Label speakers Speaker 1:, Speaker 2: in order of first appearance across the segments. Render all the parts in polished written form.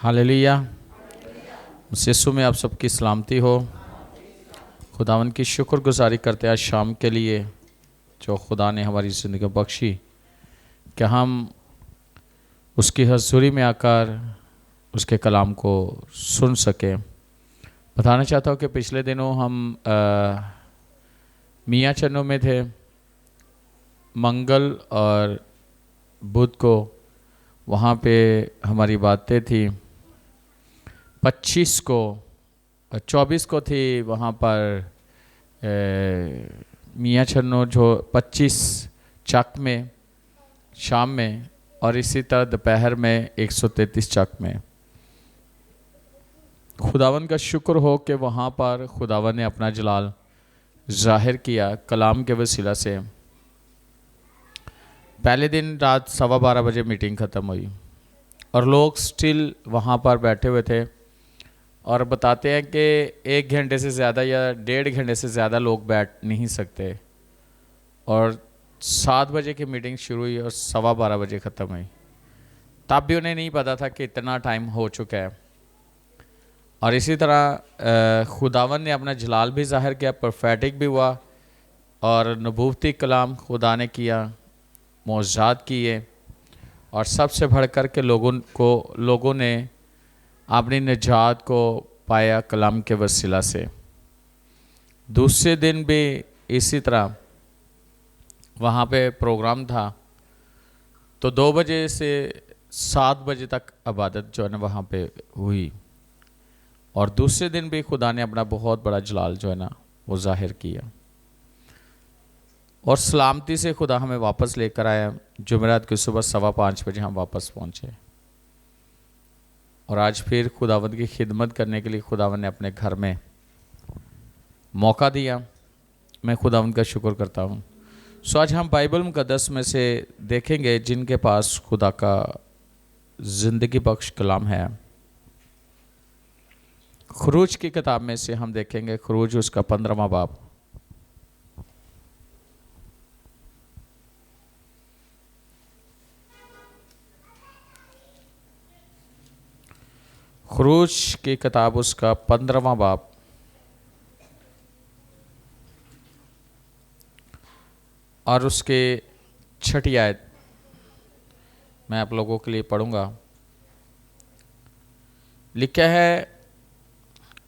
Speaker 1: Hallelujah. यीशु में आप सबकी सलामती हो। खुदावन की शुक्रगुजारी करते हैं आज शाम के लिए जो खुदा ने हमारी ज़िंदगी में बख्शी कि हम उसकी हज़ूरी में आकर उसके कलाम को सुन सकें। बताना चाहता हूँ कि पिछले दिनों हम मियाँ चन्नू में थे। मंगल और बुध को वहाँ पे हमारी बातें थी। 25 को 24 को थी वहाँ पर मियाँ चन्नू जो 25 चक में शाम में, और इसी तरह दोपहर में 133 चक में। खुदावन का शुक्र हो कि वहाँ पर खुदावन ने अपना जलाल जाहिर किया कलाम के वसीला से। पहले दिन रात 12:15 बजे मीटिंग ख़त्म हुई और लोग स्टिल वहाँ पर बैठे हुए थे और बताते हैं कि 1 घंटे से ज़्यादा या 1.5 घंटे से ज़्यादा लोग बैठ नहीं सकते। और 7 बजे की मीटिंग शुरू हुई और 12:15 बजे ख़त्म हुई। तब भी उन्हें नहीं पता था कि इतना टाइम हो चुका है। और इसी तरह खुदावन ने अपना जलाल भी ज़ाहिर किया, प्रोफेटिक भी हुआ और नबूवती कलाम खुदा ने किया, मौजज़ात किए, और सबसे बढ़कर के लोगों ने अपनी निजात को पाया कलाम के वसीला से। दूसरे दिन भी इसी तरह वहाँ पे प्रोग्राम था, तो 2 बजे से 7 बजे तक इबादत जो है ना वहाँ पे हुई। और दूसरे दिन भी खुदा ने अपना बहुत बड़ा जलाल जो है ना वो जाहिर किया और सलामती से खुदा हमें वापस लेकर आया। जुमेरात की सुबह 5:15 बजे हम वापस पहुँचे और आज फिर खुदावंद की खिदमत करने के लिए खुदावंद ने अपने घर में मौका दिया। मैं खुदावंद का शुक्र करता हूँ। सो आज हम बाइबल मुक़द्दस में से देखेंगे जिनके पास खुदा का ज़िंदगी बख्श कलाम है। खरूज की किताब में से हम देखेंगे खरूज उसका 15वां बाब। खरूज की किताब उसका 15वां बाब और उसके 6ठी आयत मैं आप लोगों के लिए पढ़ूंगा। लिखा है,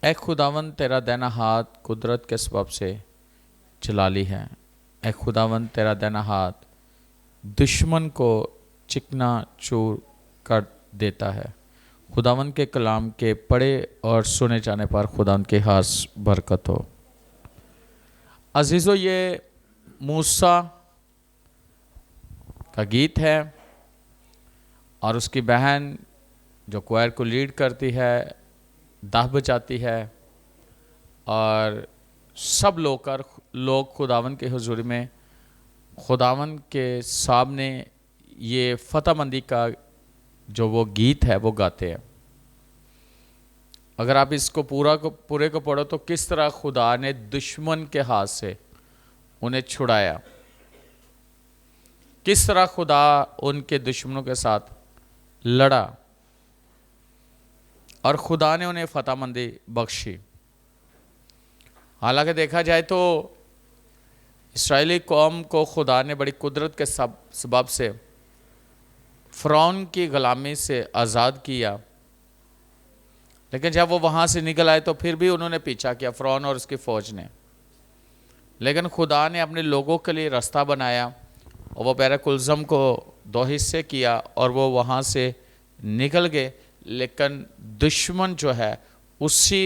Speaker 1: ऐ खुदावन तेरा दैना हाथ कुदरत के सबब से जलाली है। ऐ खुदावन तेरा दैना हाथ दुश्मन को चिकना चूर कर देता है। खुदावन के कलाम के पढ़े और सुने जाने पर खुदावन के खास बरकत हो। अजीज़ो, ये मूसा का गीत है और उसकी बहन जो क्वायर को लीड करती है दाह बजाती है और सब लोग खुदावन के हुजूर में खुदावन के सामने ये फतहमंदी का जो वो गीत है वो गाते हैं। अगर आप इसको पूरे को पढ़ो तो किस तरह खुदा ने दुश्मन के हाथ से उन्हें छुड़ाया, किस तरह खुदा उनके दुश्मनों के साथ लड़ा और खुदा ने उन्हें फतहमंदी बख्शी। हालांकि देखा जाए तो इस्राएली कौम को खुदा ने बड़ी कुदरत के सबब से फ़िरौन की ग़ुलामी से आज़ाद किया, लेकिन जब वो वहाँ से निकल आए तो फिर भी उन्होंने पीछा किया फ़िरौन और उसकी फ़ौज ने। लेकिन खुदा ने अपने लोगों के लिए रास्ता बनाया और वो बहर कुलज़म को 2 हिस्से किया और वो वहाँ से निकल गए। लेकिन दुश्मन जो है उसी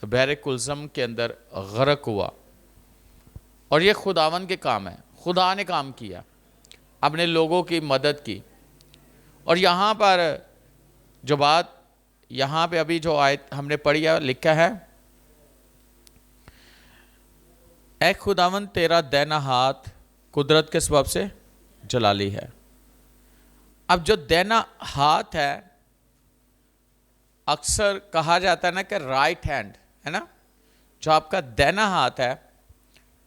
Speaker 1: बहर कुलज़म के अंदर गर्क हुआ और ये खुदावन के काम है। खुदा ने काम किया, अपने लोगों की मदद की। और यहाँ पर जो बात यहाँ पे अभी जो आयत हमने पढ़ी है लिखा है, ऐ खुदावन तेरा दैना हाथ कुदरत के सबब से जलाली है। अब जो दैना हाथ है, अक्सर कहा जाता है ना कि राइट हैंड है ना, जो आपका दैना हाथ है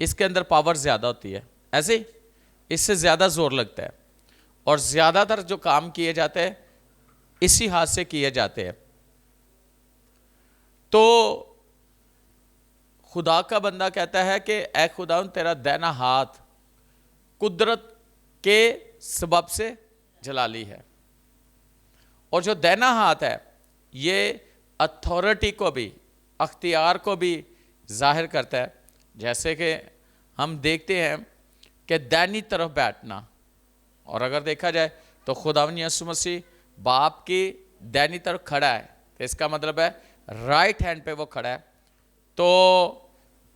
Speaker 1: इसके अंदर पावर ज़्यादा होती है, ऐसे इससे ज़्यादा जोर लगता है और ज़्यादातर जो काम किए जाते हैं इसी हाथ से किए जाते हैं। तो खुदा का बंदा कहता है कि ऐ खुदा तेरा दाहिना हाथ कुदरत के सबब से जलाली है। और जो दाहिना हाथ है ये अथॉरिटी को भी, अख्तियार को भी जाहिर करता है। जैसे कि हम देखते हैं कि दाहिनी तरफ बैठना, और अगर देखा जाए तो खुदावंद यीशु मसीह बाप की दाहिनी तरफ खड़ा है, तो इसका मतलब है राइट हैंड पे वो खड़ा है। तो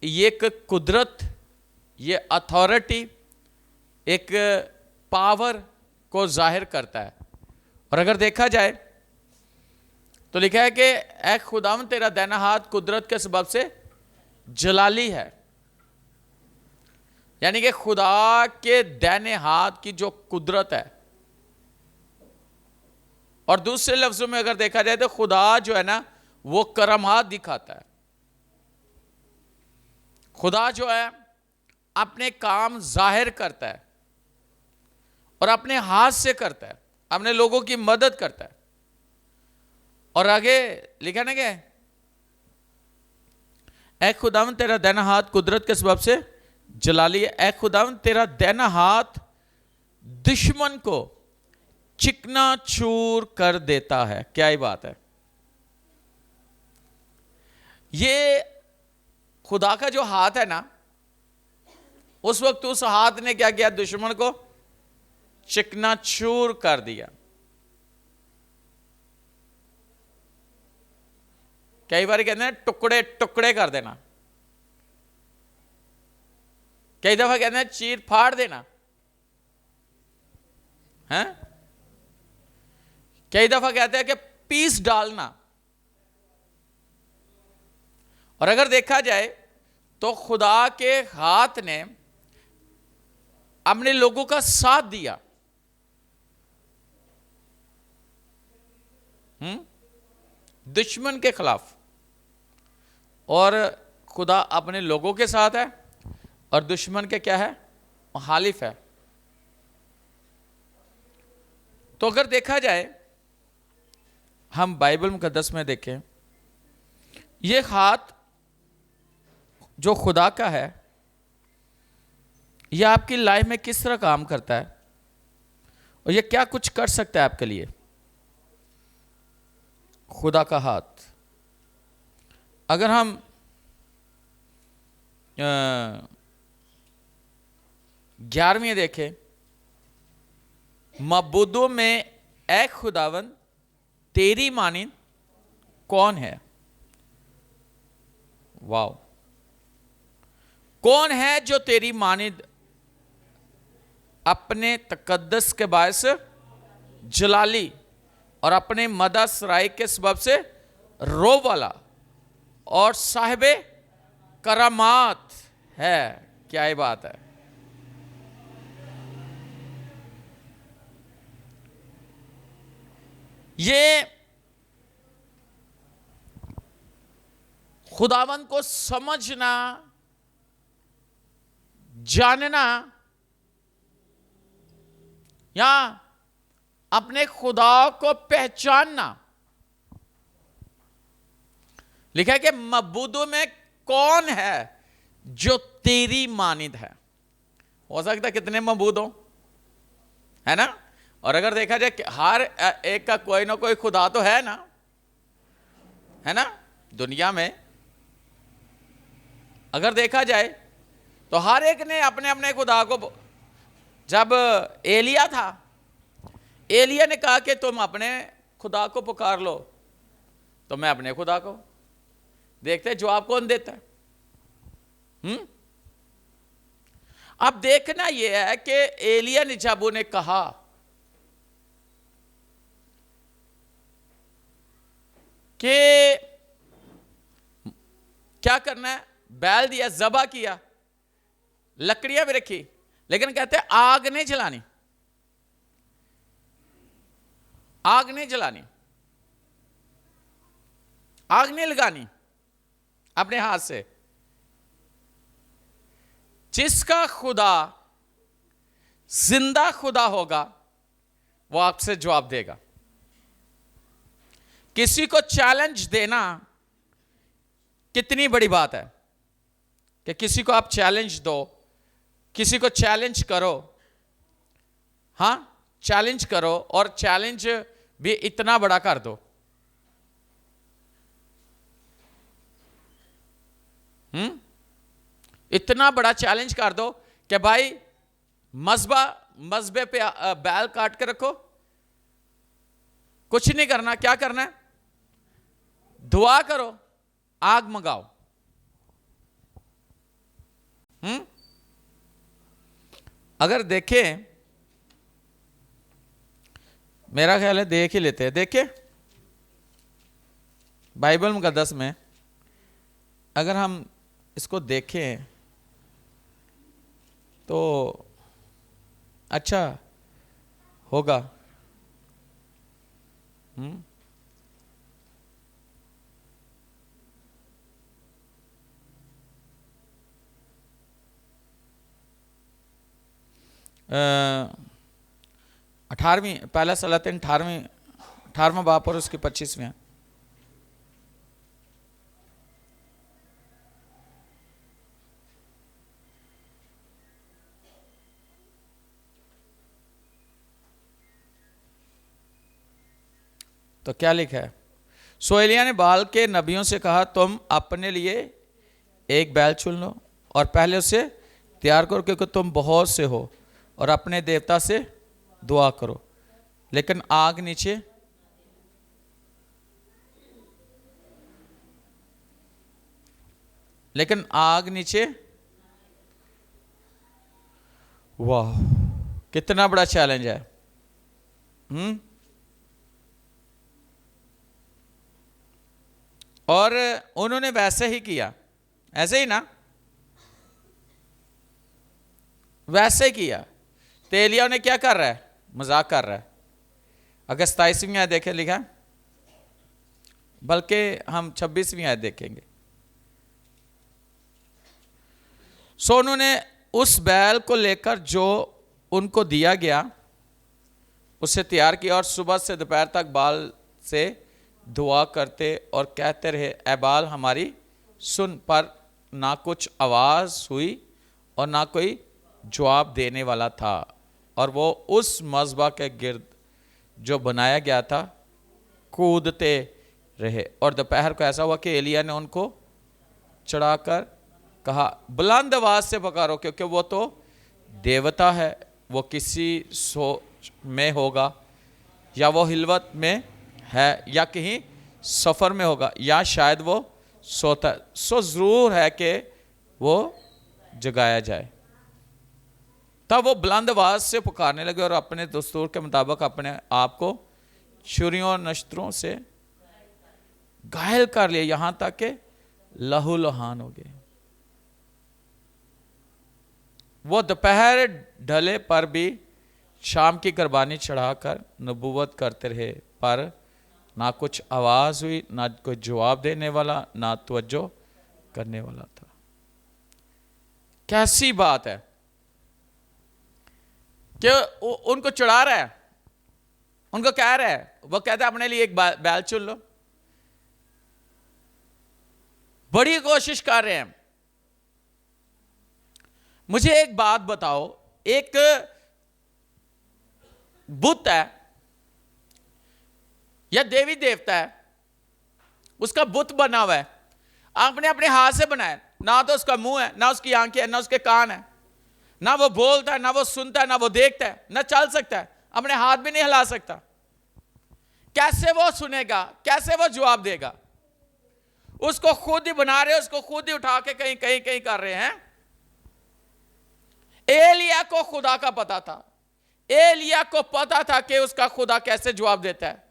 Speaker 1: ये एक कुदरत, ये अथॉरिटी, एक पावर को जाहिर करता है। और अगर देखा जाए तो लिखा है कि ऐ खुदावंद तेरा दाहिना हाथ कुदरत के सबब से जलाली है, यानी कि खुदा के दाहिने हाथ की जो कुदरत है। और दूसरे लफ्जों में अगर देखा जाए तो खुदा जो है ना वो करमात दिखाता है। खुदा जो है अपने काम जाहिर करता है और अपने हाथ से करता है, अपने लोगों की मदद करता है। और आगे लिखा ना क्या, ऐ खुदावंद तेरा दाहिना हाथ कुदरत के सबब से जलाली है। ऐ खुदावंद तेरा दाहिना हाथ दुश्मन को चिकना चूर कर देता है। क्या ही बात है। ये खुदा का जो हाथ है ना, उस वक्त उस हाथ ने क्या किया, दुश्मन को चिकना चूर कर दिया। कई बार कहते हैं टुकड़े टुकड़े कर देना, कई दफा कहते हैं चीर फाड़ देना है, कई दफा कहते हैं कि पीस डालना। और अगर देखा जाए तो खुदा के हाथ ने अपने लोगों का साथ दिया, दुश्मन के खिलाफ। और खुदा अपने लोगों के साथ है और दुश्मन के क्या है, मुखालिफ है। तो अगर देखा जाए, हम बाइबल मुकद्दस में देखें, ये हाथ जो खुदा का है यह आपकी लाइफ में किस तरह काम करता है और यह क्या कुछ कर सकता है आपके लिए। खुदा का हाथ, अगर हम 11वीं देखें, मबूदों में ऐ खुदावंद तेरी मानिंद कौन है। वाओ, कौन है जो तेरी मानिंद अपने तकद्दस के बायस जलाली और अपने मदा सराय के सबब से रो वाला और साहिबे करामात है। क्या ही बात है। ये खुदावंद को समझना, जानना या अपने खुदा को पहचानना। लिखा है कि मबूदों में कौन है जो तेरी मानिंद है। हो सकता है कितने मबूद हो, है ना। और अगर देखा जाए कि हर एक का कोई ना कोई खुदा तो है ना, है ना। दुनिया में अगर देखा जाए तो हर एक ने अपने अपने खुदा को, जब एलिया था, एलिया ने कहा कि तुम अपने खुदा को पुकार लो, तो मैं अपने खुदा को। देखते जवाब कौन देता है। अब देखना यह है कि एलिया ने जब उन्हें कहा कि क्या करना है, बैल दिया, ज़बा किया, लकड़ियां भी रखी, लेकिन कहते हैं आग नहीं जलानी, आग नहीं जलानी, आग नहीं लगानी अपने हाथ से। जिसका खुदा जिंदा खुदा होगा वो आपसे जवाब देगा। किसी को चैलेंज देना कितनी बड़ी बात है कि किसी को आप चैलेंज दो, किसी को चैलेंज करो। हां, चैलेंज करो और चैलेंज भी इतना बड़ा कर दो। इतना बड़ा चैलेंज कर दो कि भाई मजबे पे बैल काट के रखो, कुछ नहीं करना। क्या करना है? दुआ करो, आग मंगाओ। अगर देखें, मेरा ख्याल है देख ही लेते हैं। देखिए बाइबल मुकद्दस में अगर हम इसको देखें तो अच्छा होगा। अठारहवीं, पहला सलातिन 18वां बाप और उसकी 25वीं। तो क्या लिखा है? सो एलिय्याह ने बाल के नबियों से कहा, तुम अपने लिए एक बैल चुन लो और पहले उसे तैयार करो, क्योंकि तुम बहुत से हो, और अपने देवता से दुआ करो, लेकिन आग नीचे वाह, कितना बड़ा चैलेंज है। और उन्होंने वैसे ही किया, ऐसे ही ना, वैसे ही किया। तो एलिय्याह ने क्या कर रहा है? मजाक कर रहा है। अगर 27वीं आयत देखें, लिखा है, बल्कि हम 26वीं आयत देखेंगे। सो उन्होंने उस बैल को लेकर जो उनको दिया गया उसे तैयार किया और सुबह से दोपहर तक बाल से दुआ करते और कहते रहे, ऐ बाल हमारी सुन। पर ना कुछ आवाज़ हुई और ना कोई जवाब देने वाला था, और वो उस मज़बा के गिर्द जो बनाया गया था कूदते रहे। और दोपहर को ऐसा हुआ कि एलिय्याह ने उनको चढ़ाकर कहा, बुलंद आवाज़ से पुकारो, क्योंकि वो तो देवता है। वो किसी सोच में होगा, या वो हिलवत में है, या कहीं सफ़र में होगा, या शायद वो सोता। सो ज़रूर है कि वो जगाया जाए। तब वो बुलंद आवाज़ से पुकारने लगे और अपने दस्तूर के मुताबिक अपने आप को छुरियों और नश्तरों से घायल कर लिया, यहां तक कि लहूलुहान हो गए। वो दोपहर ढले पर भी शाम की कुर्बानी चढ़ाकर नबूवत करते रहे, पर ना कुछ आवाज़ हुई, ना कोई जवाब देने वाला, ना तवज्जो करने वाला था। कैसी बात है कि उनको चढ़ा रहा है, उनको कह रहा है, वो कहता है अपने लिए एक बैल चुन लो। बड़ी कोशिश कर रहे हैं। मुझे एक बात बताओ, एक बुत है या देवी देवता है, उसका बुत बना हुआ है, आपने अपने हाथ से बनाया। ना तो उसका मुंह है, ना उसकी आंखें है, ना उसके कान है, ना वो बोलता है, ना वो सुनता है, ना वो देखता है, ना चल सकता है, अपने हाथ भी नहीं हिला सकता। कैसे वो सुनेगा? कैसे वो जवाब देगा? उसको खुद ही बना रहे, उसको खुद ही उठा के कहीं कहीं कहीं कर रहे हैं। एलिय्याह को खुदा का पता था, एलिय्याह को पता था कि उसका खुदा कैसे जवाब देता है,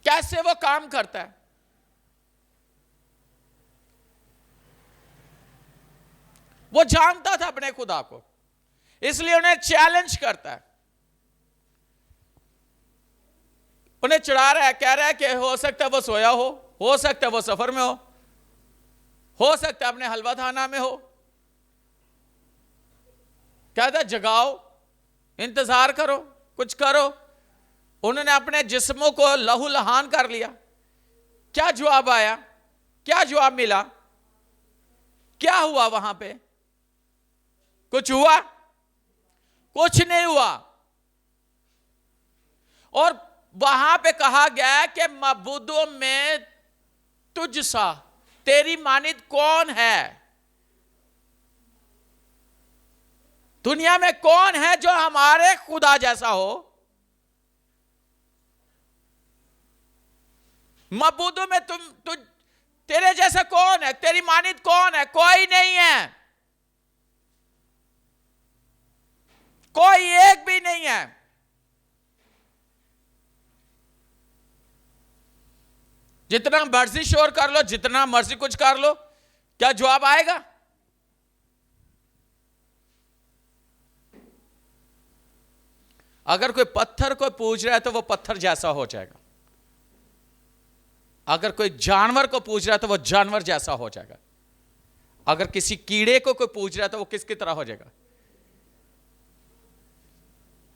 Speaker 1: कैसे वो काम करता है। वो जानता था अपने खुदा को, इसलिए उन्हें चैलेंज करता है, उन्हें चढ़ा रहा है, कह रहा है कि हो सकता है वो सोया हो सकता है वो सफर में हो सकता है अपने हलवा खाना में हो। कहता है जगाओ, इंतजार करो, कुछ करो, उन्होंने अपने जिस्मों को लहू लहान कर लिया। क्या जवाब आया, क्या जवाब मिला, क्या हुआ वहां पे? कुछ हुआ? कुछ नहीं हुआ। और वहां पे कहा गया कि मबूदों में तुझसा तेरी मानिद कौन है? दुनिया में कौन है जो हमारे खुदा जैसा हो? मबूदों में तुझ तेरे जैसा कौन है? तेरी मानिद कौन है? कोई नहीं है, कोई एक भी नहीं है। जितना मर्जी शोर कर लो, जितना मर्जी कुछ कर लो, क्या जवाब आएगा? अगर कोई पत्थर को पूज रहा है तो वो पत्थर जैसा हो जाएगा। अगर कोई जानवर को पूज रहा है तो वो जानवर जैसा हो जाएगा। अगर किसी कीड़े को कोई पूज रहा है तो वो किसकी तरह हो जाएगा?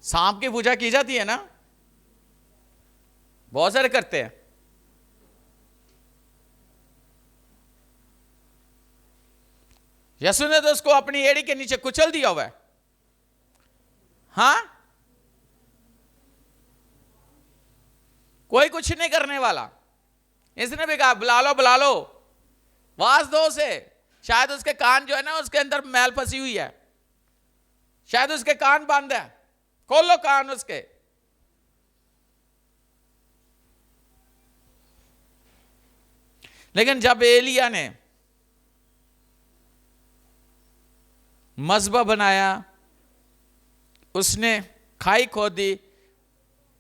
Speaker 1: सांप की पूजा की जाती है ना, बहुत सारे करते हैं। यीशु ने तो उसको अपनी एड़ी के नीचे कुचल दिया हुआ है। हां, कोई कुछ नहीं करने वाला। इसने भी कहा बुला लो वास दो से। शायद उसके कान जो है ना, उसके अंदर मैल फंसी हुई है, शायद उसके कान बंद है, खोलो कान उसके। लेकिन जब एलिया ने मज़बा बनाया, उसने खाई खोदी,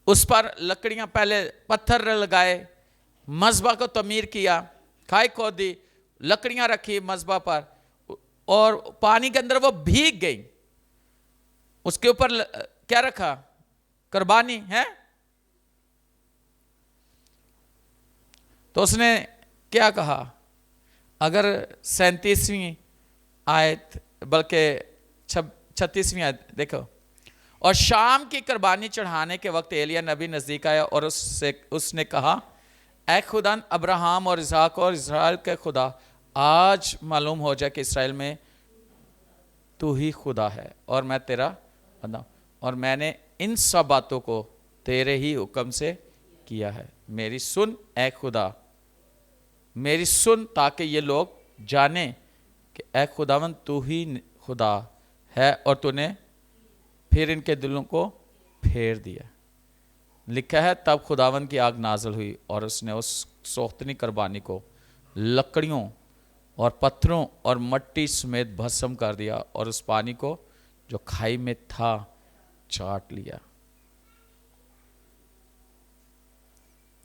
Speaker 1: उस पर लकड़ियां, पहले पत्थर लगाए, मज़बा को तमीर किया, खाई खोदी, लकड़ियां रखी मज़बा पर, और पानी के अंदर वो भीग गई। उसके ऊपर क्या रखा? कुर्बानी है। तो उसने क्या कहा? अगर 37वीं आयत, बल्कि 36वीं आयत देखो। और शाम की कुर्बानी चढ़ाने के वक्त एलिया नबी नजदीक आया और उसने कहा, ऐ खुदा अब्राहम और इसहाक और इस्राएल के खुदा, आज मालूम हो जाए कि इसराइल में तू ही खुदा है और मैं तेरा बंदा, और मैंने इन सब बातों को तेरे ही हुक्म से किया है। मेरी सुन ऐ खुदा, मेरी सुन, ताकि ये लोग जाने कि ऐ खुदावन तू ही खुदा है और तूने फिर इनके दिलों को फेर दिया। लिखा है, तब खुदावन की आग नाजल हुई और उसने उस सोख्तनी कुर्बानी को लकड़ियों और पत्थरों और मट्टी समेत भस्म कर दिया और उस पानी को जो खाई में था चाट लिया।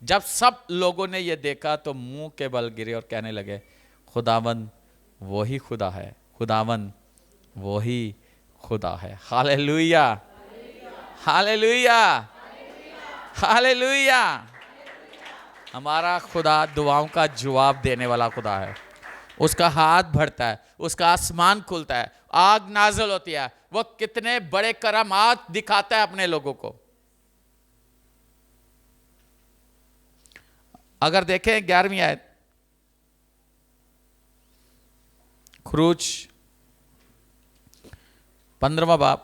Speaker 1: जब सब लोगों ने यह देखा तो मुंह के बल गिरे और कहने लगे, खुदावन वही खुदा है, खुदावन वही खुदा है। Hallelujah, hallelujah, hallelujah. हमारा खुदा दुआओं का जवाब देने वाला खुदा है। उसका हाथ बढ़ता है, उसका आसमान खुलता है, आग नाज़िल होती है, वो कितने बड़े करामात दिखाता है अपने लोगों को। अगर देखें 11वीं आयत, खुरूज 15वां बाब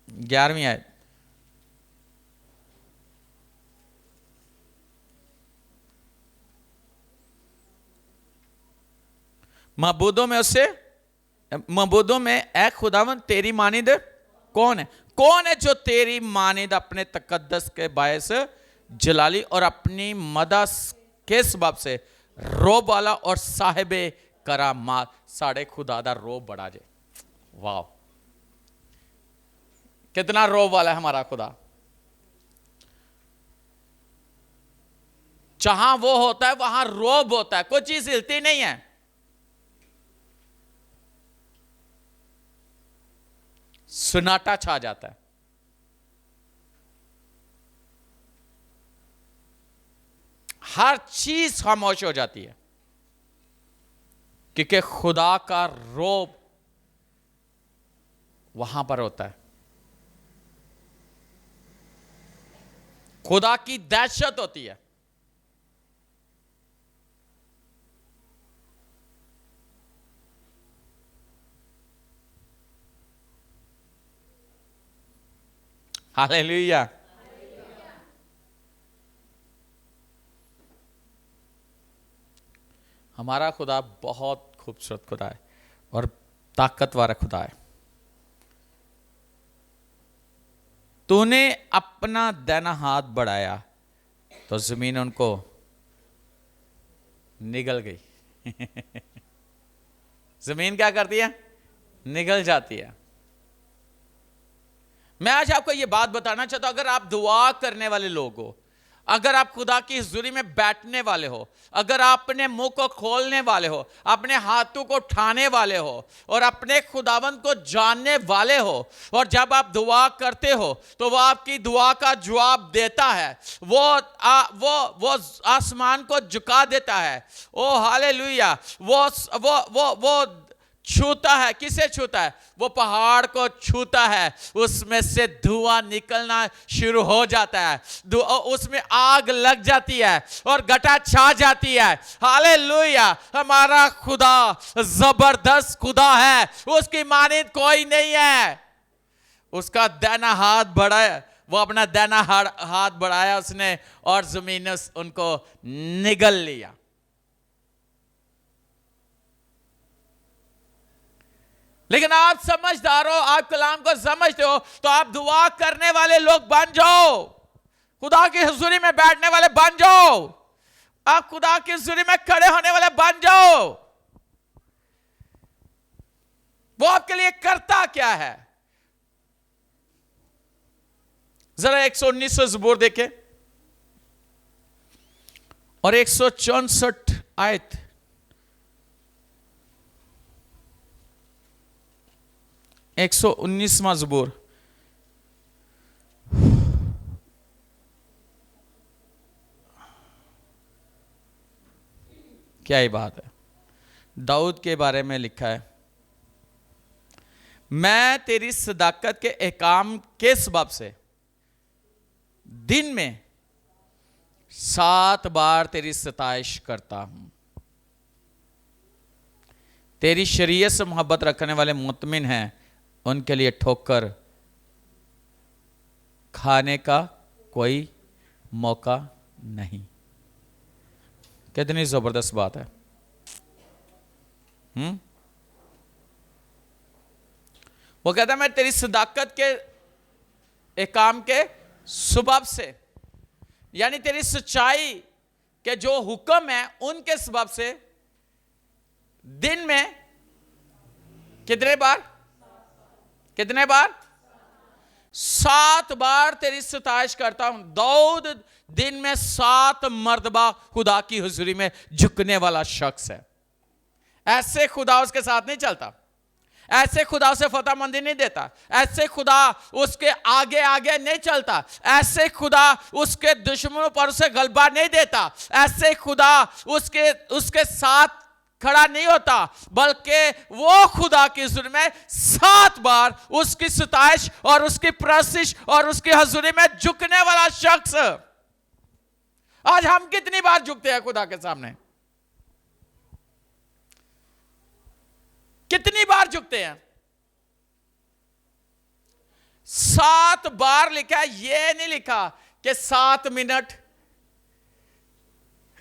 Speaker 1: 11वीं आयत, मबूदों में ऐ खुदावन तेरी मानिद कौन है? कौन है जो तेरी मानिद अपने तकद्दस के बायस जलाली और अपनी मदा के सबब से रोब वाला और साहिबे करामात, साढ़े खुदा दा रोब बड़ा जे। वाह, कितना रोब वाला है हमारा खुदा। जहां वो होता है वहां रोब होता है, कोई चीज हिलती नहीं है। सन्नाटा छा जाता है। हर चीज खामोश हो जाती है, क्योंकि खुदा का रोब वहां पर होता है। खुदा की दहशत होती है। हालेलुया। हमारा खुदा बहुत खूबसूरत खुदा है और ताकतवर खुदा है। तूने अपना दाहिना हाथ बढ़ाया तो जमीन उनको निगल गई। जमीन क्या करती है? निगल जाती है। मैं आज आपको यह बात बताना चाहता हूं, अगर आप दुआ करने वाले लोग हो, अगर आप खुदा की हुजूरी में बैठने वाले हो, अगर आप अपने मुंह को खोलने वाले हो, अपने हाथों को उठाने वाले हो और अपने खुदावंद को जानने वाले हो, और जब आप दुआ करते हो तो वो आपकी दुआ का जवाब देता है। वो आसमान को झुका देता है। ओ हालेलुया। वो छूता है। किसे छूता है? वो पहाड़ को छूता है, उसमें से धुआं निकलना शुरू हो जाता है, उसमें आग लग जाती है और घटा छा जाती है। हालेलुया। हमारा खुदा जबरदस्त खुदा है, उसकी मानिंद कोई नहीं है। उसका दाहिना हाथ बढ़ाया, वो अपना दाहिना हाथ बढ़ाया उसने और जमीन ने उनको निगल लिया। लेकिन आप समझदार हो, आप कलाम को समझते हो, तो आप दुआ करने वाले लोग बन जाओ, खुदा की हुजूरी में बैठने वाले बन जाओ, आप खुदा की हुजूरी में खड़े होने वाले बन जाओ। वो आपके लिए करता क्या है? जरा 119 ज़बूर देखें और 164 आयत। 119वां ज़बूर। क्या ही बात है। दाऊद के बारे में लिखा है, मैं तेरी सदाकत के एहकाम के सबब से दिन में 7 बार तेरी सताइश करता हूं। तेरी शरीयत से मोहब्बत रखने वाले मुतमिन हैं, उनके लिए ठोकर खाने का कोई मौका नहीं। कितनी जबरदस्त बात है। वो कहता है मैं तेरी सदाकत के एहकाम के सबब से, यानी तेरी सच्चाई के जो हुक्म है उनके सबब से दिन में कितने बार? 7 बार तेरी सताइश करता हूं। दाऊद दिन में 7 मर्तबा खुदा की हुजूरी में झुकने वाला शख्स है। ऐसे खुदा उसके साथ नहीं चलता, ऐसे खुदा उसे फतहमंदी नहीं देता, ऐसे खुदा उसके आगे आगे नहीं चलता, ऐसे खुदा उसके दुश्मनों पर उसे गलबा नहीं देता, ऐसे खुदा उसके साथ खड़ा नहीं होता, बल्कि वो खुदा की हुजूरी में 7 बार उसकी सताइश और उसकी प्रशिश और उसकी हुजूरी में झुकने वाला शख्स। आज हम कितनी बार झुकते हैं खुदा के सामने? कितनी बार झुकते हैं? 7 बार लिखा है, ये नहीं लिखा कि 7 मिनट।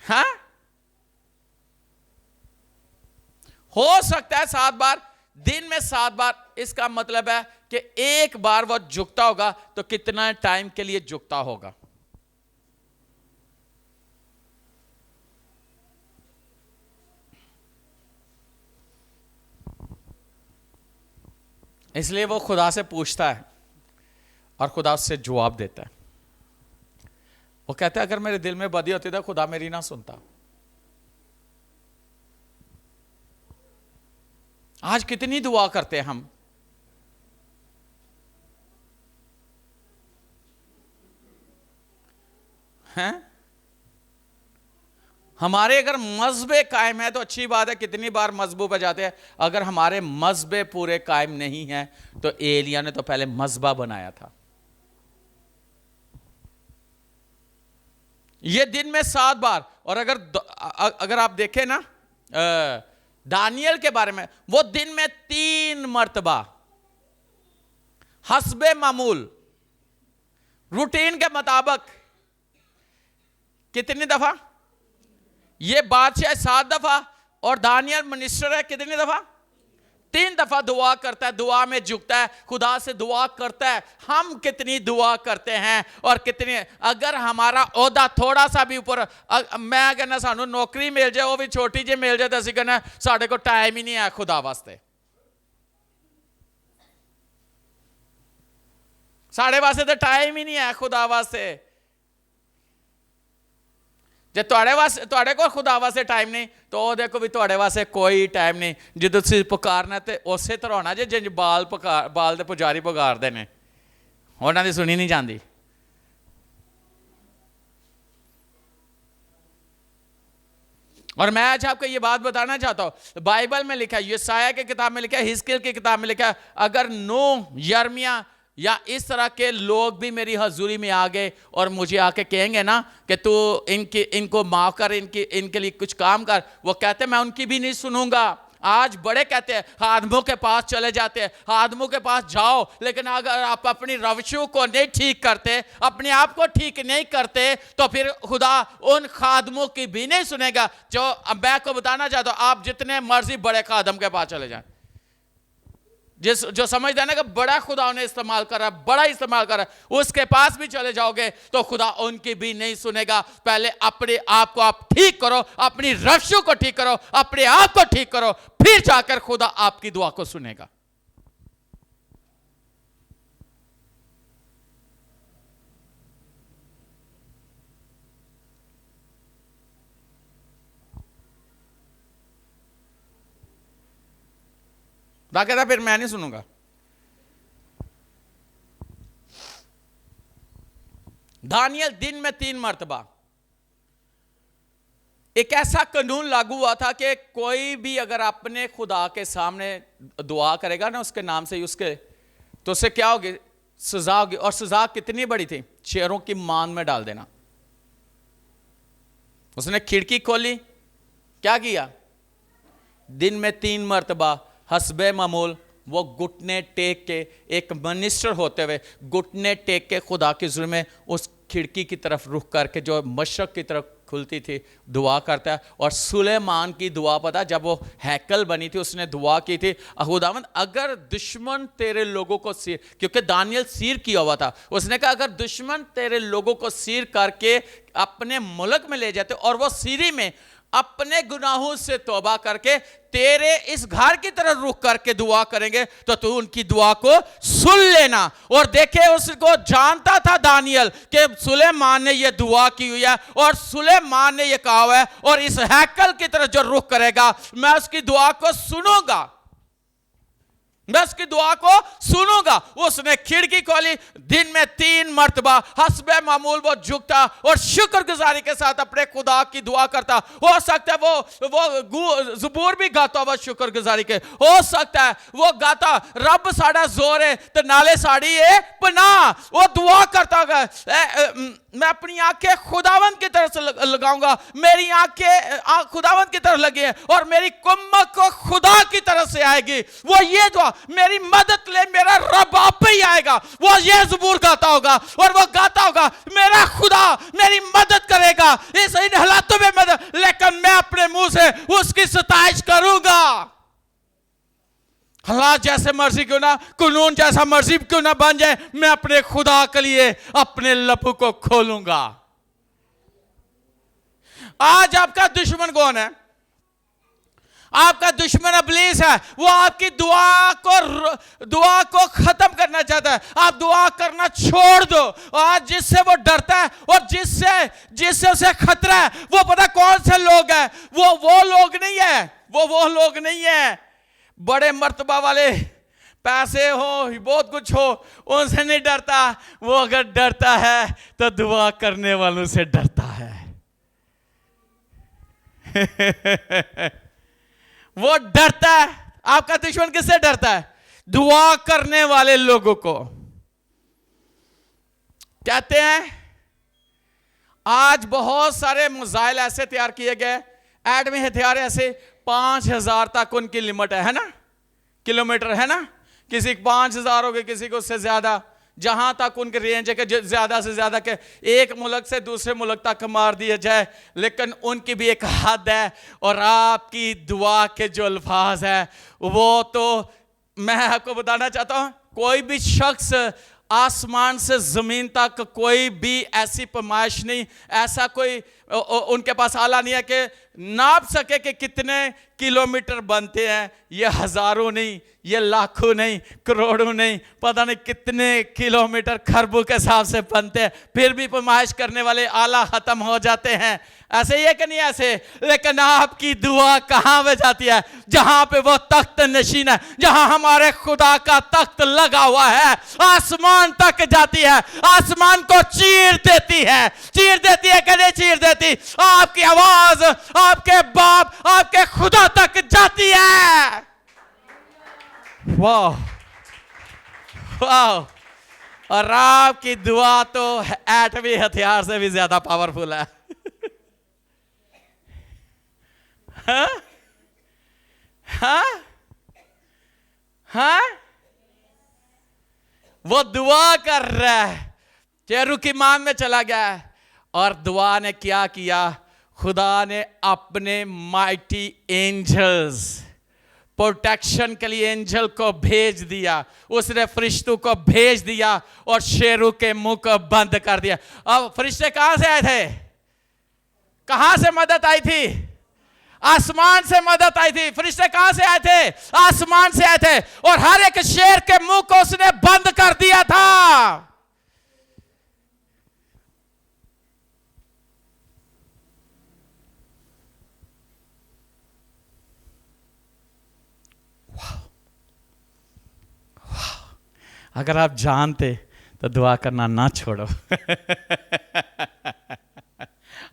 Speaker 1: हाँ, हो सकता है 7 बार, दिन में 7 बार। इसका मतलब है कि एक बार वो झुकता होगा तो कितना टाइम के लिए झुकता होगा। इसलिए वो खुदा से पूछता है और खुदा उससे जवाब देता है। वो कहता है अगर मेरे दिल में बदी होती तो खुदा मेरी ना सुनता। आज कितनी दुआ करते हैं हम, हैं? हमारे अगर मजहबे कायम है तो अच्छी बात है, कितनी बार मजहबों पर जाते हैं। अगर हमारे मजहबे पूरे कायम नहीं है तो एलिया ने तो पहले मजहबा बनाया था। ये दिन में 7 बार। और अगर आप देखें ना दानियल के बारे में, वो दिन में 3 मर्तबा हस्बे मामूल रूटीन के मुताबिक कितनी दफा, ये बादशाह 7 दफा और दानियल मिनिस्टर है कितनी दफा, 3 दफा दुआ करता है, दुआ में झुकता है, खुदा से दुआ करता है। हम कितनी दुआ करते हैं और कितनी, अगर हमारा ओहदा थोड़ा सा भी ऊपर, मैं कहना सानू नौकरी मिल जाए, वो भी छोटी जी मिल जाए, तो असं कहना साढ़े को टाइम ही नहीं है खुदा वास्ते, साढ़े वास्ते तो टाइम ही नहीं है खुदा वास्ते। जे तुहाडे को खुदा वास्ते टाइम नहीं, तो ओहदे को भी तुहाडे वास्ते कोई टाइम नहीं। जो तुसीं पुकारना ते उसे तरह होना जे जिंज बाल दे पुजारी पुकारदे ने, उन्हां दी सुनी नहीं जाती। और मैं आज आपको ये बात बताना चाहता हूं, बाइबल में लिखा है, यशायाह की किताब में लिखा है, हिजकिय्याह की किताब में लिखा है, अगर नूह, यिर्मयाह या इस तरह के लोग भी मेरी हजूरी में आ गए और मुझे आके कहेंगे ना कि तू इनको माफ कर, इनके लिए कुछ काम कर, वो कहते मैं उनकी भी नहीं सुनूंगा। आज बड़े कहते हैं आदमों के पास चले जाते हैं, आदमों के पास जाओ, लेकिन अगर आप अपनी रविशों को नहीं ठीक करते, अपने आप को ठीक नहीं करते, तो फिर खुदा उन खादमों की भी नहीं सुनेगा। जो मैं को बताना चाहता हूं, आप जितने मर्जी बड़े खादम के पास चले जाएं, जो समझता है ना कि बड़ा खुदा उन्हें इस्तेमाल कर रहा है, बड़ा इस्तेमाल कर रहा है, उसके पास भी चले जाओगे तो खुदा उनकी भी नहीं सुनेगा। पहले अपने आप को आप ठीक करो, अपनी रफ्शों को ठीक करो, अपने आप को ठीक करो, फिर जाकर खुदा आपकी दुआ को सुनेगा। बाकायदा फिर मैं नहीं सुनूंगा। दानियल दिन में 3 मर्तबा, एक ऐसा कानून लागू हुआ था कि कोई भी अगर अपने खुदा के सामने दुआ करेगा ना उसके नाम से, उसके तो उससे क्या होगी, सजा होगी। और सजा कितनी बड़ी थी, शेरों की मान में डाल देना। उसने खिड़की खोली, क्या किया, दिन में 3 मर्तबा हस्बे मामूल वो घुटने टेक के, एक मिनिस्टर होते हुए घुटने टेक के खुदा की हुजूर में उस खिड़की की तरफ रुख करके जो मशरक की तरफ खुलती थी दुआ करता है। और सुलेमान की दुआ, पता जब वो हैकल बनी थी उसने दुआ की थी, खुदावंद अगर दुश्मन तेरे लोगों को सीर, क्योंकि दानियल सीर किया हुआ था, उसने कहा अगर दुश्मन तेरे लोगों को सीर करके अपने मुल्क में ले जाते और वो सीरी में अपने गुनाहों से तौबा करके तेरे इस घर की तरफ रुख करके दुआ करेंगे, तो तू उनकी दुआ को सुन लेना। और देखे उसको जानता था दानियल कि सुलेमान ने यह दुआ की हुई है और सुलेमान ने यह कहा हुआ है, और इस हैकल की तरफ जो रुख करेगा मैं उसकी दुआ को सुनूंगा, मैं उसकी दुआ को सुनूंगा। उसने खिड़की खोली, दिन में 3 मर्तबा हस्बे मामूल वो झुकता और शुक्रगुजारी के साथ अपने खुदा की दुआ करता। हो सकता है वो ज़बूर भी गाता हुआ शुक्रगुजारी के, हो सकता है वो गाता रब साड़ा जोर है तो नाले साड़ी है पनाह, वो दुआ करता होगा मैं अपनी आंखें खुदावंद की तरफ से लगाऊंगा, मेरी आंखें खुदावंद की तरफ लगी है और मेरी कुम्मत को खुदा की तरफ से आएगी। वो ये दुआ, मेरी मदद ले मेरा रब आप पे ही आएगा, वो ये ज़बूर गाता होगा और वो गाता होगा मेरा खुदा मेरी मदद करेगा इस इन हालातों में मदद, लेकिन मैं अपने मुंह से उसकी सताइश करूंगा। हालात जैसे मर्जी क्यों ना, कानून जैसा मर्जी क्यों ना बन जाए, मैं अपने खुदा के लिए अपने लबों को खोलूंगा। आज आपका दुश्मन कौन है? आपका दुश्मन इब्लीस है। वो आपकी दुआ को खत्म करना चाहता है। आप दुआ करना छोड़ दो। आज जिससे वो डरता है और जिससे उसे खतरा है, वो पता कौन से लोग हैं? वो लोग नहीं है, वो लोग नहीं है बड़े मर्तबा वाले, पैसे हो बहुत कुछ हो उनसे नहीं डरता। वो अगर डरता है तो दुआ करने वालों से डरता है। वो डरता है। आपका दुश्मन किससे डरता है? दुआ करने वाले लोगों को। कहते हैं आज बहुत सारे मिसाइल ऐसे तैयार किए गए, एटमी हथियार ऐसे 5000 तक उनकी लिमिट है ना, किलोमीटर है ना, किसी को 5000 हो गए, किसी को उससे ज्यादा, जहां तक उनके रेंज है कि ज्यादा से ज्यादा के एक मुल्क से दूसरे मुल्क तक मार दिया जाए, लेकिन उनकी भी एक हद है। और आपकी दुआ के जो अल्फाज है वो तो मैं आपको बताना चाहता हूं, कोई भी शख्स आसमान से जमीन तक कोई भी ऐसी पैमाइश नहीं, ऐसा कोई उनके पास आला नहीं है कि नाप सके कि कितने किलोमीटर बनते हैं। ये हजारों नहीं, ये लाखों नहीं, करोड़ों नहीं, पता नहीं कितने किलोमीटर खरबों के हिसाब से बनते हैं, फिर भी पैमाइश करने वाले आला खत्म हो जाते हैं। ऐसे ही है कि नहीं ऐसे? लेकिन आपकी दुआ कहां पे जाती है? जहां पे वो तख्त नशीन है, जहां हमारे खुदा का तख्त लगा हुआ है, आसमान तक जाती है, आसमान को चीर देती है। चीर देती है कि नहीं चीर देती? आपकी आवाज आपके बाप, आपके खुदा तक जाती है। वाह वाह। और आपकी दुआ तो एटमी हथियार से भी ज्यादा पावरफुल है। हाँ हाँ हाँ, वो दुआ कर रहा है, चेरू की मान में चला गया है, और दुआ ने क्या किया? खुदा ने अपने माइटी एंजल्स, प्रोटेक्शन के लिए एंजल को भेज दिया, उसने फरिश्तों को भेज दिया और शेरों के मुंह को बंद कर दिया। अब फरिश्ते कहां से आए थे? कहां से मदद आई थी? आसमान से मदद आई थी। फरिश्ते कहां से आए थे? आसमान से आए थे, और हर एक शेर के मुंह को उसने बंद कर दिया था। अगर आप जानते तो दुआ करना ना छोड़ो।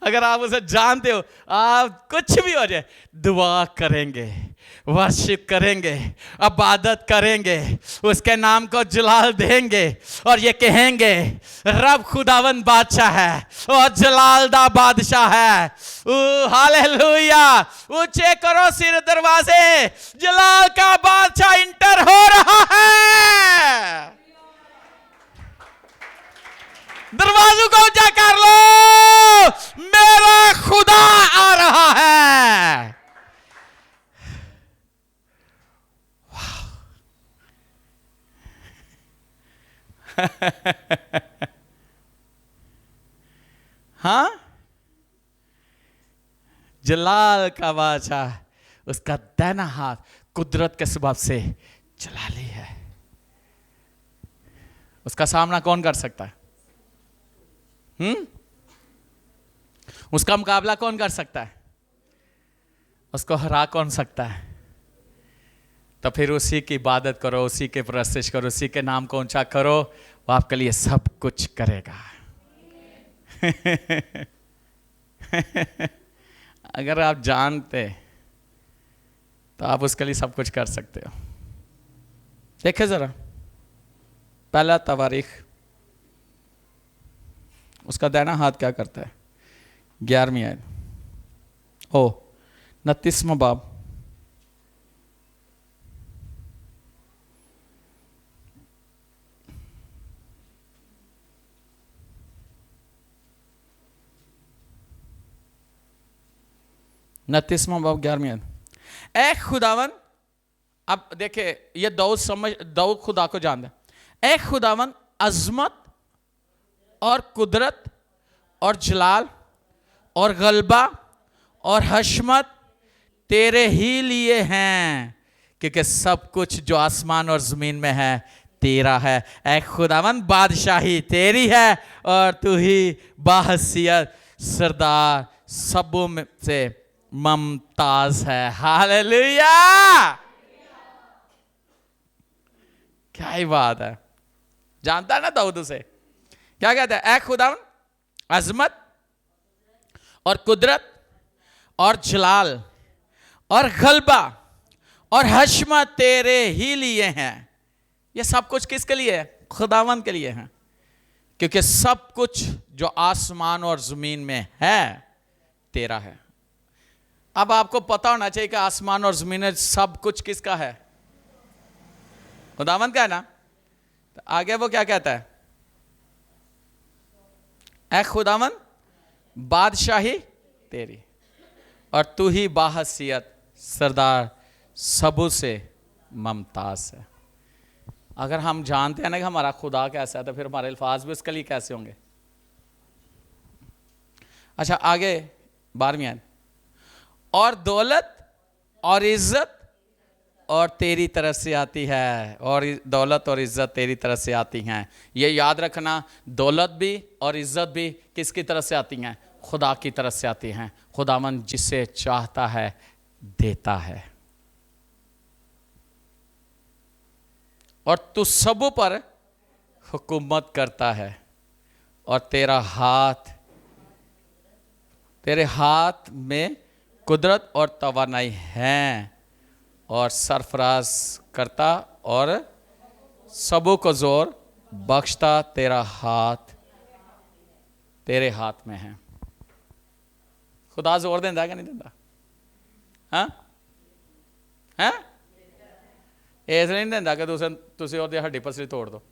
Speaker 1: अगर आप उसे जानते हो, आप कुछ भी हो जाए दुआ करेंगे, वर्शिप करेंगे, इबादत करेंगे, उसके नाम को जलाल देंगे और ये कहेंगे रब खुदावन बादशाह है और जलाल दा बादशाह है। हालेलुया। ऊंचे करो सिर दरवाजे, जलाल का बादशाह इंटर हो रहा है। दरवाजों को ऊंचा कर लो, मेरा खुदा आ रहा है। हाँ, जलाल का बादशाह, उसका दाहिना हाथ कुदरत के सबब से जलाली है। उसका सामना कौन कर सकता है? उसका मुकाबला कौन कर सकता है? उसको हरा कौन सकता है? तो फिर उसी की इबादत करो, उसी के प्रस्तिश करो, उसी के नाम को ऊंचा करो, वो आपके लिए सब कुछ करेगा। अगर आप जानते तो आप उसके लिए सब कुछ कर सकते हो। देखिए जरा पहला तवारीख, उसका दाहिना हाथ क्या करता है? 11वीं आयत, 29वां बाब, उनतीसवां बाब 11वीं आयत। ऐ खुदावन, अब देखे ये दाऊद खुदा को जानता है। ऐ खुदावन, अजमत और कुदरत और जलाल और गलबा और हशमत तेरे ही लिए हैं, क्योंकि सब कुछ जो आसमान और जमीन में है तेरा है। ऐ खुदावन, बादशाही तेरी है और तू ही बाहसियत सरदार सबों में से मुमताज है। हालेलुया। क्या ही बात है। जानता है ना दाऊद उसे क्या कहता है? ऐ खुदावन, अजमत और कुदरत और जलाल और गलबा और हशमत तेरे ही लिए हैं। ये सब कुछ किसके लिए है? खुदावन के लिए है। क्योंकि सब कुछ जो आसमान और जमीन में है तेरा है। अब आपको पता होना चाहिए कि आसमान और जमीन में सब कुछ किसका है? खुदावंद का है ना। तो आगे वो क्या कहता है? ऐ खुदावंद बादशाही तेरी और तू ही बाहसियत सरदार सबू से ममताज है। अगर हम जानते हैं ना कि हमारा खुदा कैसा है तो फिर हमारे अल्फाज भी उसके लिए कैसे होंगे? अच्छा आगे 12वीं आयत, और दौलत और इज्जत और तेरी तरफ से आती है, और दौलत और इज्जत तेरी तरफ से आती हैं। ये याद रखना, दौलत भी और इज्जत भी किसकी तरफ से आती हैं? खुदा की तरफ से आती हैं। खुदावंद जिसे चाहता है देता है। और तू सबों पर हुकूमत करता है और तेरे हाथ में कुदरत और तवानाई है, और सरफराज करता और सबों को जोर बख्शता तेरे हाथ में है। खुदा जोर देता है कि नहीं देता? हाँ हैं? इसलिए नहीं देता कि तुझे और हड्डी पसली तोड़ दो,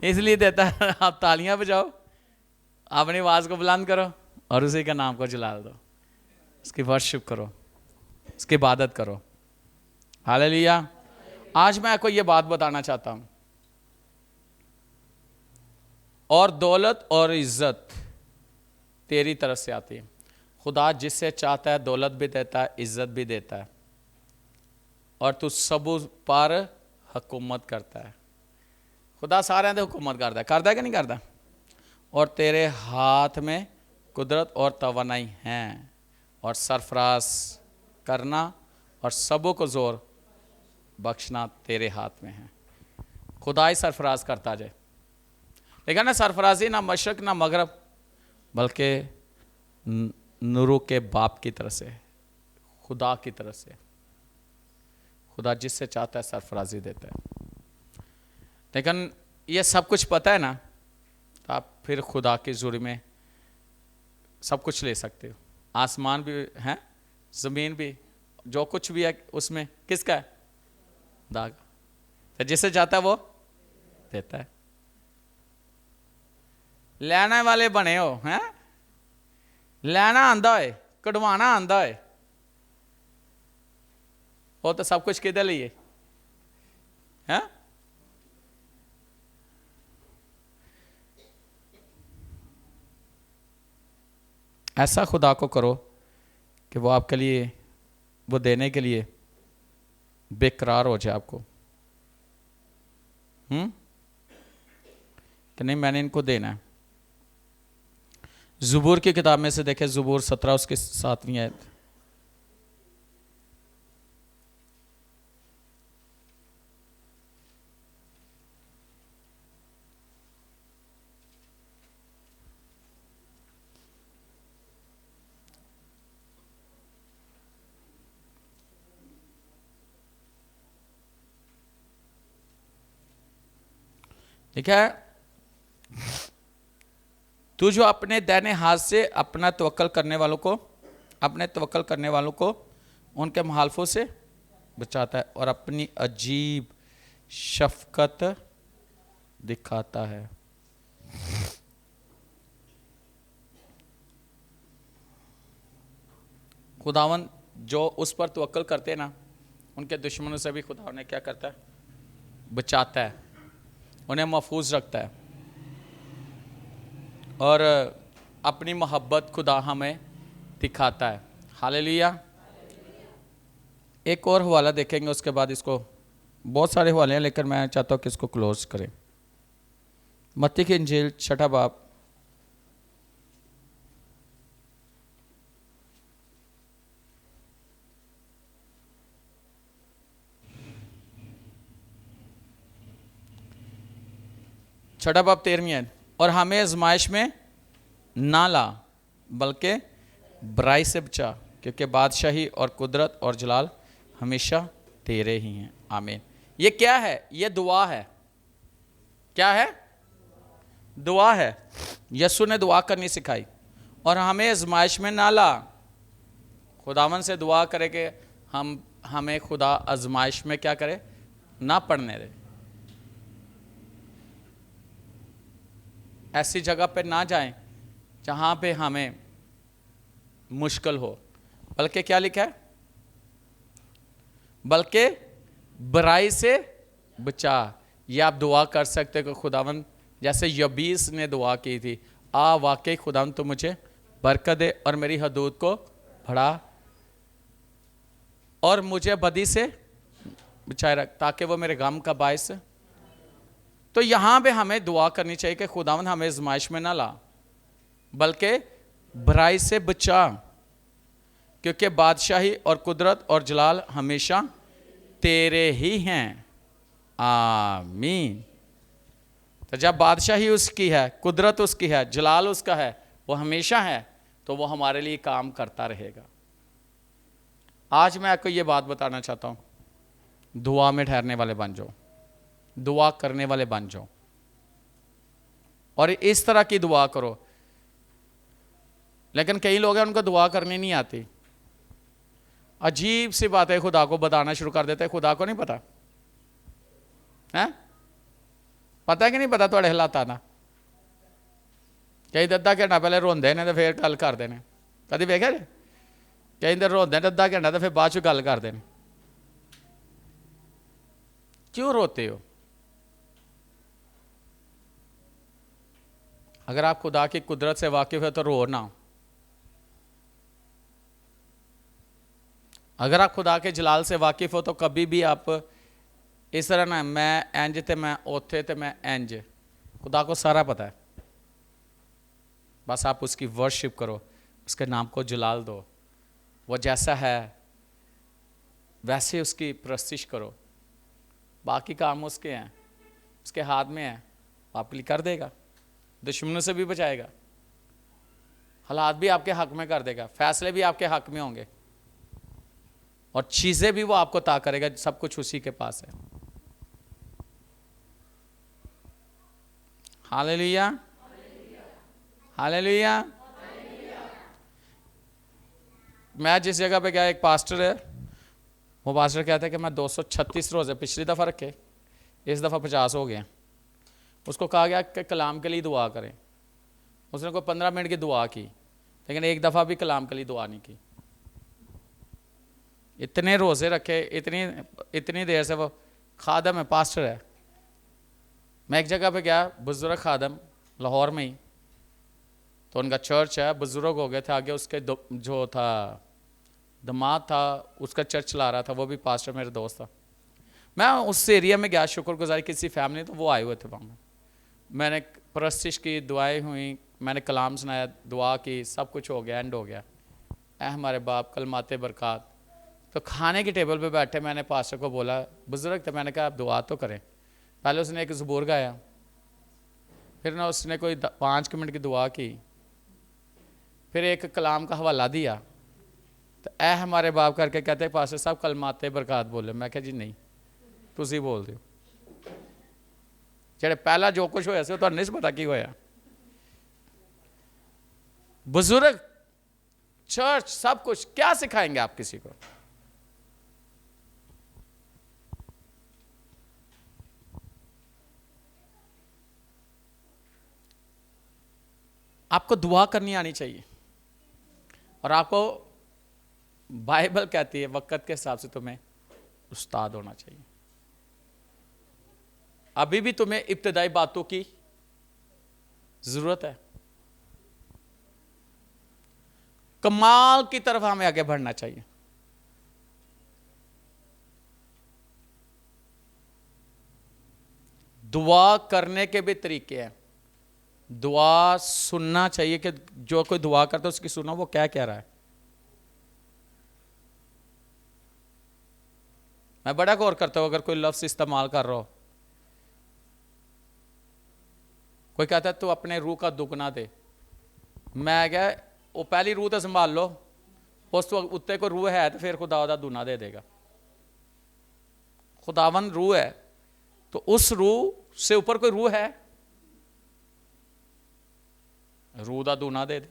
Speaker 1: इसलिए देता है आप तालियां बजाओ, अपनी आवाज को बुलंद करो और उसी का नाम को जलाल दो, उसकी वर्शिप करो, उसकी इबादत करो। हालेलुया। आज मैं आपको ये बात बताना चाहता हूं, और दौलत और इज्जत तेरी तरफ से आती है। खुदा जिससे चाहता है दौलत भी देता है, इज्जत भी देता है, और तू सब पर हुकूमत करता है। खुदा सारे दे हुकूमत करता है कि नहीं करता? और तेरे हाथ में कुदरत और तवानाई हैं, और सरफराज करना और सबों को जोर बख्शना तेरे हाथ में है। खुदा ही सरफराज करता जाए, लेकिन ना सरफराजी ना मशरक ना मगरब, बल्कि नूरों के बाप की तरफ से, खुदा की तरफ से। खुदा जिससे चाहता है सरफराजी देता है। लेकिन ये सब कुछ पता है ना, तो आप फिर खुदा की जुर्म में सब कुछ ले सकते हो। आसमान भी है, ज़मीन भी, जो कुछ भी है उसमें किसका है? खुदा का। तो जिससे चाहता है वो देता है। लेने वाले बने हो, हैं? लेना आंदा है, कढ़वाना आंदा है, वो तो सब कुछ किधर लिए है? ऐसा खुदा को करो कि वो आपके लिए, वो देने के लिए बेकरार हो जाए आपको। कि नहीं मैंने इनको देना है। ज़ुबूर की किताब में से देखें, ज़ुबूर 17 उसकी 7वीं आयत। देखा है, तू जो अपने दाहिने हाथ से अपने तवक्कल करने वालों को उनके मुखालफों से बचाता है और अपनी अजीब शफकत दिखाता है। खुदावन जो उस पर तवक्कल करते हैं ना, उनके दुश्मनों से भी खुदा उन्हें क्या करता है? बचाता है, उन्हें महफूज रखता है, और अपनी मोहब्बत खुदा हमें दिखाता है। हालेलुया। एक और हवाला देखेंगे, उसके बाद इसको, बहुत सारे हवाले हैं लेकिन मैं चाहता हूँ कि इसको क्लोज करें। मत्ती की इंजील 6 बाब, छठा बाब 13वीं आयत, और हमें आजमाइश में ना ला बल्कि बुराई से बचा, क्योंकि बादशाही और कुदरत और जलाल हमेशा तेरे ही हैं। आमीन। ये क्या है? ये दुआ है। क्या है? दुआ है। यीशु ने दुआ करनी सिखाई और हमें आजमाइश में ना ला। खुदावन से दुआ करे कि हमें खुदा आजमाइश में क्या करे, ना पड़ने दे, ऐसी जगह पे ना जाएं जहां पे हमें मुश्किल हो। बल्कि क्या लिखा है, बल्कि बुराई से बचा। ये आप दुआ कर सकते हो कि खुदावन, जैसे यबीस ने दुआ की थी, वाकई खुदावन तो मुझे बरकत दे और मेरी हदूद को बढ़ा और मुझे बदी से बचाए रख, ताकि वो मेरे गम का बायस। तो यहां पे हमें दुआ करनी चाहिए कि खुदावन हमें आजमाइश में ना ला, बल्कि बुराई से बचा, क्योंकि बादशाही और कुदरत और जलाल हमेशा तेरे ही हैं। आमीन। तो जब बादशाही उसकी है, कुदरत उसकी है, जलाल उसका है, वो हमेशा है, तो वो हमारे लिए काम करता रहेगा। आज मैं आपको ये बात बताना चाहता हूं, दुआ में ठहरने वाले बन जाओ, दुआ करने वाले बन जाओ और इस तरह की दुआ करो। लेकिन कई लोग हैं उनको दुआ करनी नहीं आती। अजीब सी बात है, खुदा को बताना शुरू कर देते हैं, खुदा को नहीं पता है। पता है कि नहीं पता थोड़े हालात आना। कई अद्धा घंटा पहले रोंदे ने तो फिर गल करते हैं। कभी वेख्या जी, कई दिन रोंदे अद्धा घंटा तो फिर बाद चो गल करते हैं। क्यों रोते हो? अगर आप खुदा की कुदरत से वाकिफ है तो रो ना। अगर आप खुदा के जलाल से वाकिफ हो तो कभी भी आप इस तरह ना, मैं इंज ते मैं ओथे ते मैं इंज, खुदा को सारा पता है। बस आप उसकी वर्शिप करो, उसके नाम को जलाल दो, वो जैसा है वैसे उसकी प्रस्तिश करो। बाकी काम उसके हैं, उसके हाथ में है, आपके लिए कर देगा, दुश्मनों से भी बचाएगा, हालात भी आपके हक में कर देगा, फैसले भी आपके हक में होंगे और चीजें भी वो आपको अता करेगा। सब कुछ उसी के पास है। Hallelujah, hallelujah. मैं जिस जगह पे गया, एक पास्टर है, वो पास्टर कहता है कि मैं 236 रोज़े पिछली दफ़ा रखे, इस दफ़ा 50 हो गए। उसको कहा गया कि कलाम के लिए दुआ करें। उसने कोई 15 मिनट की दुआ की, लेकिन एक दफ़ा भी कलाम के लिए दुआ नहीं की। इतने रोज़े रखे, इतनी देर से। वो खादम है, पास्टर है। मैं एक जगह पे गया, बुजुर्ग खादम, लाहौर में ही, तो उनका चर्च है, बुजुर्ग हो गए थे। आगे उसके जो था दमाद था, उसका चर्च चला रहा था, वो भी पास्टर मेरे दोस्त था। मैं उस एरिया में गया, शुक्रगुजारी किसी फैमिली, तो वो आए हुए थे वहाँ। मैंने परस्तिश की, दुआएं हुई, मैंने कलाम सुनाया, दुआ की, सब कुछ हो गया, एंड हो गया। ऐ हमारे बाप, कलमाते बरक़ात। तो खाने की टेबल पे बैठे मैंने पास्टर को बोला, बुजुर्ग थे, मैंने कहा आप दुआ तो करें। पहले उसने एक ज़बूर गाया, फिर ना उसने कोई 5 मिनट की दुआ की, फिर एक कलाम का हवाला दिया। तो ऐ हमारे बाप करके कहते पास्टर साहब कलमाते बरक़ात बोले। मैं कहा जी नहीं, तुसी बोल दो। जेड़े पहला जो कुछ होया तो नहीं पता की होया। बुजुर्ग, चर्च, सब कुछ क्या सिखाएंगे आप किसी को? आपको दुआ करनी आनी चाहिए और आपको बाइबल कहती है वक्त के हिसाब से तुम्हें उस्ताद होना चाहिए। अभी भी तुम्हें इब्तदाई बातों की जरूरत है, कमाल की तरफ हमें आगे बढ़ना चाहिए। दुआ करने के भी तरीके हैं। दुआ सुनना चाहिए कि जो कोई दुआ करता है उसकी सुनो वो क्या कह रहा है। मैं बड़ा गौर करता हूं, अगर कोई लफ्ज इस्तेमाल कर रहा हो, कोई कहता है तू अपने रूह का दुगना दे, मैं क्या, वो पहली रूह तो संभाल लो, उस तो उत्ते कोई रूह है तो फिर खुदा दा दूना दे देगा। खुदावन रूह है, तो उस रूह से ऊपर कोई रूह है? रूह दा दूना दे दे।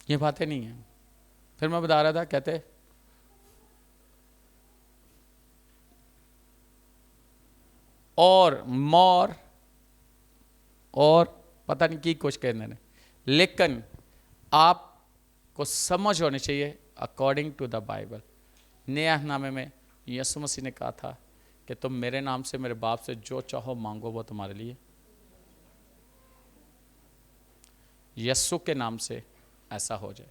Speaker 1: ये बातें नहीं है। फिर मैं बता रहा था, कहते और मोर और पता नहीं की कुछ कहने ने, लेकिन आपको समझ होनी चाहिए अकॉर्डिंग टू द बाइबल। नया नामे में यीशु मसीह ने कहा था कि तुम मेरे नाम से मेरे बाप से जो चाहो मांगो वो तुम्हारे लिए। यीशु के नाम से ऐसा हो जाए,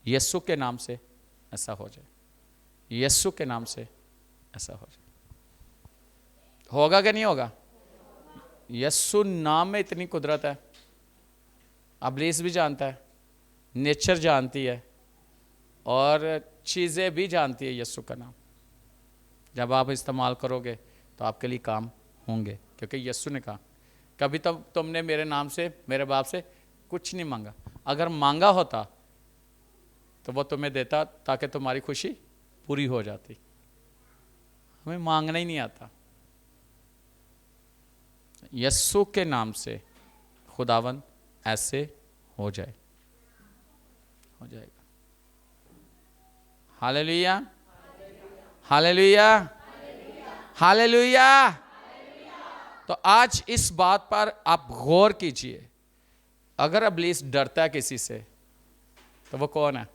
Speaker 1: यीशु के नाम से ऐसा हो जाए, यीशु के नाम से ऐसा हो जाए। होगा कि नहीं होगा? यीशु नाम में इतनी कुदरत है। इब्लीस भी जानता है, नेचर जानती है और चीज़ें भी जानती है यीशु का नाम। जब आप इस्तेमाल करोगे तो आपके लिए काम होंगे, क्योंकि यीशु ने कहा कभी तब तुमने मेरे नाम से मेरे बाप से कुछ नहीं मांगा। अगर मांगा होता तो वो तुम्हें देता ताकि तुम्हारी खुशी पूरी हो जाती। हमें मांगना ही नहीं आता। यीशु के नाम से खुदावन ऐसे हो जाए, हो जाएगा। Hallelujah, hallelujah, hallelujah. तो आज इस बात पर आप गौर कीजिए। अगर इब्लीस डरता है किसी से तो वो कौन है?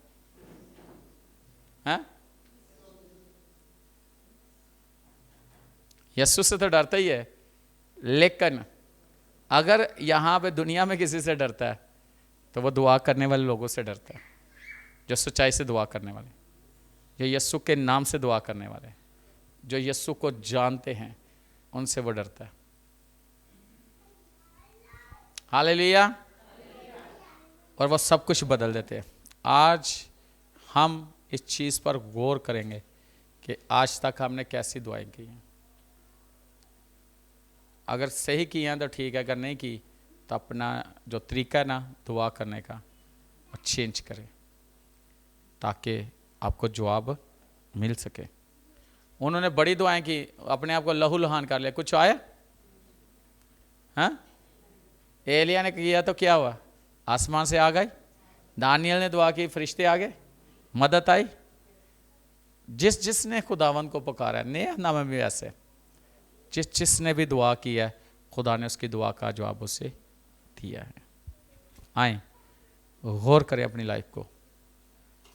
Speaker 1: यीशु से तो डरता ही है, लेकिन अगर यहां पे दुनिया में किसी से डरता है तो वो दुआ करने वाले लोगों से डरता है, जो सच्चाई से दुआ करने वाले, जो यीशु के नाम से दुआ करने वाले, जो यीशु को जानते हैं, उनसे वो डरता है। हालेलुया। और वो सब कुछ बदल देते हैं। आज हम इस चीज़ पर गौर करेंगे कि आज तक हमने कैसी दुआएं की हैं। अगर सही की हैं तो ठीक है, अगर नहीं की तो अपना जो तरीका है ना दुआ करने का वो चेंज करें ताकि आपको जवाब मिल सके। उन्होंने बड़ी दुआएं की, अपने आप को लहूलुहान कर लिया, कुछ आया? हाँ, एलिया ने किया तो क्या हुआ? आसमान से आ गई। दानियल ने दुआ की, फरिश्ते आ गए, मदद आई। जिसने खुदावन को पुकारा, नया नाम में ऐसे जिसने भी दुआ की है खुदा ने उसकी दुआ का जवाब उसे दिया है। आए गौर करें अपनी लाइफ को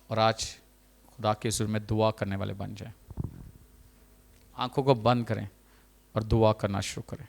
Speaker 1: और आज खुदा के हुजूर में दुआ करने वाले बन जाएं। आंखों को बंद करें और दुआ करना शुरू करें।